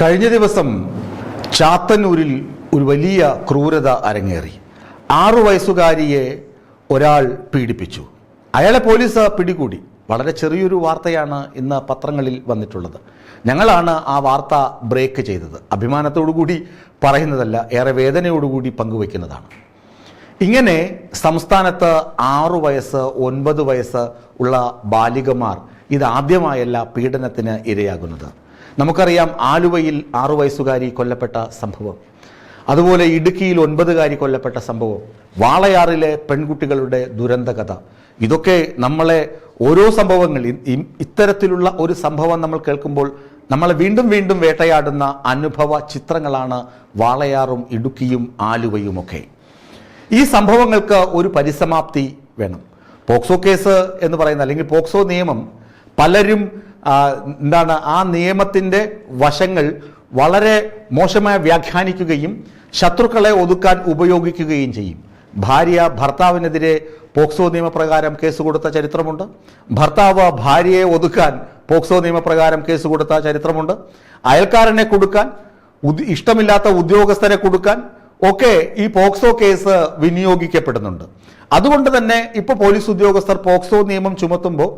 കഴിഞ്ഞ ദിവസം ചാത്തന്നൂരിൽ ഒരു വലിയ ക്രൂരത അരങ്ങേറി. 6 വയസ്സുകാരിയെ ഒരാൾ പീഡിപ്പിച്ചു. അയാളെ പോലീസ് പിടികൂടി. വളരെ ചെറിയൊരു വാർത്തയാണ് ഇന്ന് പത്രങ്ങളിൽ വന്നിട്ടുള്ളത്. ഞങ്ങളാണ് ആ വാർത്ത ബ്രേക്ക് ചെയ്തത്. അഭിമാനത്തോടുകൂടി പറയുന്നതല്ല, ഏറെ വേദനയോടുകൂടി പങ്കുവയ്ക്കുന്നതാണ്. ഇങ്ങനെ സംസ്ഥാനത്ത് 6 വയസ്സ് 9 വയസ്സ് ഉള്ള ബാലികമാർ ഇതാദ്യമായല്ല പീഡനത്തിന് ഇരയാകുന്നത്. നമുക്കറിയാം, ആലുവയിൽ 6 വയസ്സുകാരി കൊല്ലപ്പെട്ട സംഭവം, അതുപോലെ ഇടുക്കിയിൽ 9കാരി കൊല്ലപ്പെട്ട സംഭവം, വാളയാറിലെ പെൺകുട്ടികളുടെ ദുരന്തകഥ. ഇതൊക്കെ നമ്മളെ ഓരോ സംഭവങ്ങൾ, ഇത്തരത്തിലുള്ള ഒരു സംഭവം നമ്മൾ കേൾക്കുമ്പോൾ നമ്മളെ വീണ്ടും വീണ്ടും വേട്ടയാടുന്ന അനുഭവ ചിത്രങ്ങളാണ് വാളയാറും ഇടുക്കിയും ആലുവയുമൊക്കെ. ഈ സംഭവങ്ങൾക്ക് ഒരു പരിസമാപ്തി വേണം. പോക്സോ കേസ് എന്ന് പറയുന്ന, അല്ലെങ്കിൽ പോക്സോ നിയമം, പലരും ആ നിയമത്തിൻ്റെ വശങ്ങൾ വളരെ മോശമായി വ്യാഖ്യാനിക്കുകയും ശത്രുക്കളെ ഒതുക്കാൻ ഉപയോഗിക്കുകയും ചെയ്യും. ഭാര്യ ഭർത്താവിനെതിരെ പോക്സോ നിയമപ്രകാരം കേസ് കൊടുത്ത ചരിത്രമുണ്ട്. ഭർത്താവ് ഭാര്യയെ ഒതുക്കാൻ പോക്സോ നിയമപ്രകാരം കേസ് കൊടുത്ത ചരിത്രമുണ്ട്. അയൽക്കാരനെ കൊടുക്കാൻ, ഇഷ്ടമില്ലാത്ത ഉദ്യോഗസ്ഥരെ കൊടുക്കാൻ ഒക്കെ ഈ പോക്സോ കേസ് വിനിയോഗിക്കപ്പെടുന്നുണ്ട്. അതുകൊണ്ട് തന്നെ ഇപ്പോൾ പോലീസ് ഉദ്യോഗസ്ഥർ പോക്സോ നിയമം ചുമത്തുമ്പോൾ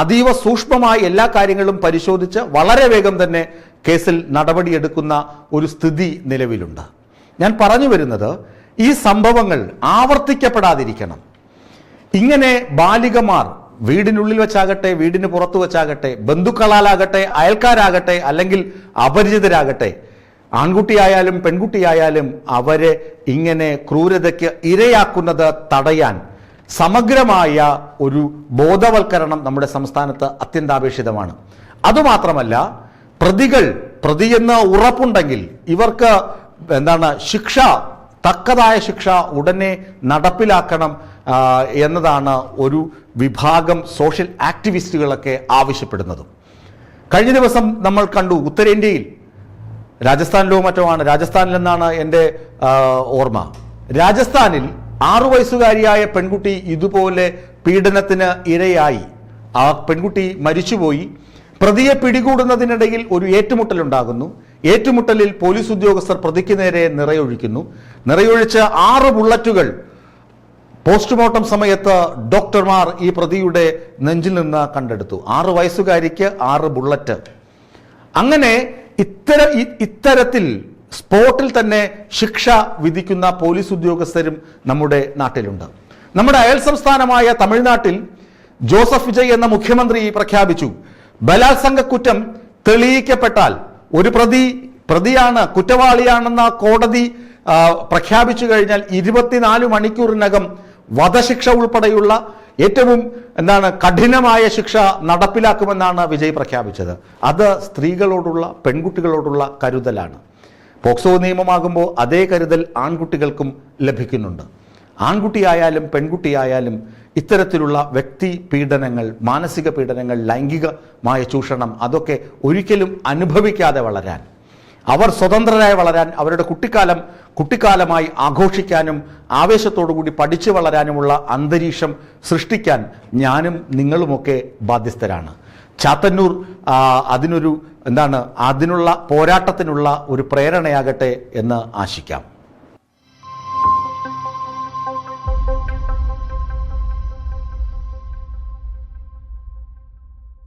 അതീവ സൂക്ഷ്മമായി എല്ലാ കാര്യങ്ങളും പരിശോധിച്ച് വളരെ വേഗം തന്നെ കേസിൽ നടപടിയെടുക്കുന്ന ഒരു സ്ഥിതി നിലവിലുണ്ട്. ഞാൻ പറഞ്ഞു വരുന്നത്, ഈ സംഭവങ്ങൾ ആവർത്തിക്കപ്പെടാതിരിക്കണം. ഇങ്ങനെ ബാലികമാർ വീടിനുള്ളിൽ വെച്ചാകട്ടെ, വീടിന് പുറത്തു വെച്ചാകട്ടെ, ബന്ധുക്കളാലാകട്ടെ, അയൽക്കാരാകട്ടെ, അല്ലെങ്കിൽ അപരിചിതരാകട്ടെ, ആൺകുട്ടിയായാലും പെൺകുട്ടിയായാലും അവരെ ഇങ്ങനെ ക്രൂരതയ്ക്ക് ഇരയാക്കുന്നത് തടയാൻ സമഗ്രമായ ഒരു ബോധവൽക്കരണം നമ്മുടെ സംസ്ഥാനത്ത് അത്യന്താപേക്ഷിതമാണ്. അതുമാത്രമല്ല, പ്രതിയെന്ന് ഉറപ്പുണ്ടെങ്കിൽ ഇവർക്ക് ശിക്ഷ, തക്കതായ ശിക്ഷ ഉടനെ നടപ്പിലാക്കണം എന്നതാണ് ഒരു വിഭാഗം സോഷ്യൽ ആക്ടിവിസ്റ്റുകളൊക്കെ ആവശ്യപ്പെടുന്നതും. കഴിഞ്ഞ ദിവസം നമ്മൾ കണ്ടു, ഉത്തരേന്ത്യയിൽ, രാജസ്ഥാനിലോ മറ്റോ ആണ്, രാജസ്ഥാനിലെന്നാണ് എൻ്റെ ഓർമ്മ, രാജസ്ഥാനിൽ 6 വയസ്സുകാരിയായ പെൺകുട്ടി ഇതുപോലെ പീഡനത്തിന് ഇരയായി. ആ പെൺകുട്ടി മരിച്ചുപോയി. പ്രതിയെ പിടികൂടുന്നതിനിടയിൽ ഒരു ഏറ്റുമുട്ടലുണ്ടാകുന്നു. ഏറ്റുമുട്ടലിൽ പോലീസ് ഉദ്യോഗസ്ഥർ പ്രതിക്ക് നേരെ നിറയൊഴിക്കുന്നു. നിറയൊഴിച്ച് 6 ബുള്ളറ്റുകൾ പോസ്റ്റ്മോർട്ടം സമയത്ത് ഡോക്ടർമാർ ഈ പ്രതിയുടെ നെഞ്ചിൽ നിന്ന് കണ്ടെടുത്തു. 6 വയസ്സുകാരിക്ക് 6 ബുള്ളറ്റ്. അങ്ങനെ ഇത്തരത്തിൽ സ്പോട്ടിൽ തന്നെ ശിക്ഷ വിധിക്കുന്ന പോലീസ് ഉദ്യോഗസ്ഥരും നമ്മുടെ നാട്ടിലുണ്ട്. നമ്മുടെ അയൽ സംസ്ഥാനമായ തമിഴ്നാട്ടിൽ ജോസഫ് വിജയ് എന്ന മുഖ്യമന്ത്രി പ്രഖ്യാപിച്ചു, ബലാത്സംഗ കുറ്റം തെളിയിക്കപ്പെട്ടാൽ ഒരു പ്രതിയാണ്, കുറ്റവാളിയാണെന്ന കോടതി പ്രഖ്യാപിച്ചു കഴിഞ്ഞാൽ 24 മണിക്കൂറിനകം വധശിക്ഷ ഉൾപ്പെടെയുള്ള ഏറ്റവും കഠിനമായ ശിക്ഷ നടപ്പിലാക്കുമെന്നാണ് വിജയ് പ്രഖ്യാപിച്ചത്. അത് സ്ത്രീകളോടുള്ള, പെൺകുട്ടികളോടുള്ള കരുതലാണ്. പോക്സോ നിയമമാകുമ്പോൾ അതേ കരുതൽ ആൺകുട്ടികൾക്കും ലഭിക്കുന്നുണ്ട്. ആൺകുട്ടിയായാലും പെൺകുട്ടിയായാലും ഇത്തരത്തിലുള്ള വ്യക്തി പീഡനങ്ങൾ, മാനസിക പീഡനങ്ങൾ, ലൈംഗികമായ ചൂഷണം, അതൊക്കെ ഒരിക്കലും അനുഭവിക്കാതെ വളരാൻ, അവർ സ്വതന്ത്രരായി വളരാൻ, അവരുടെ കുട്ടിക്കാലമായി ആഘോഷിക്കാനും ആവേശത്തോടുകൂടി പഠിച്ചു വളരാനുമുള്ള അന്തരീക്ഷം സൃഷ്ടിക്കാൻ ഞാനും നിങ്ങളുമൊക്കെ ബാധ്യസ്ഥരാണ്. ചാത്തന്നൂർ അതിനുള്ള പോരാട്ടത്തിനുള്ള ഒരു പ്രേരണയാകട്ടെ എന്ന് ആശിക്കാം.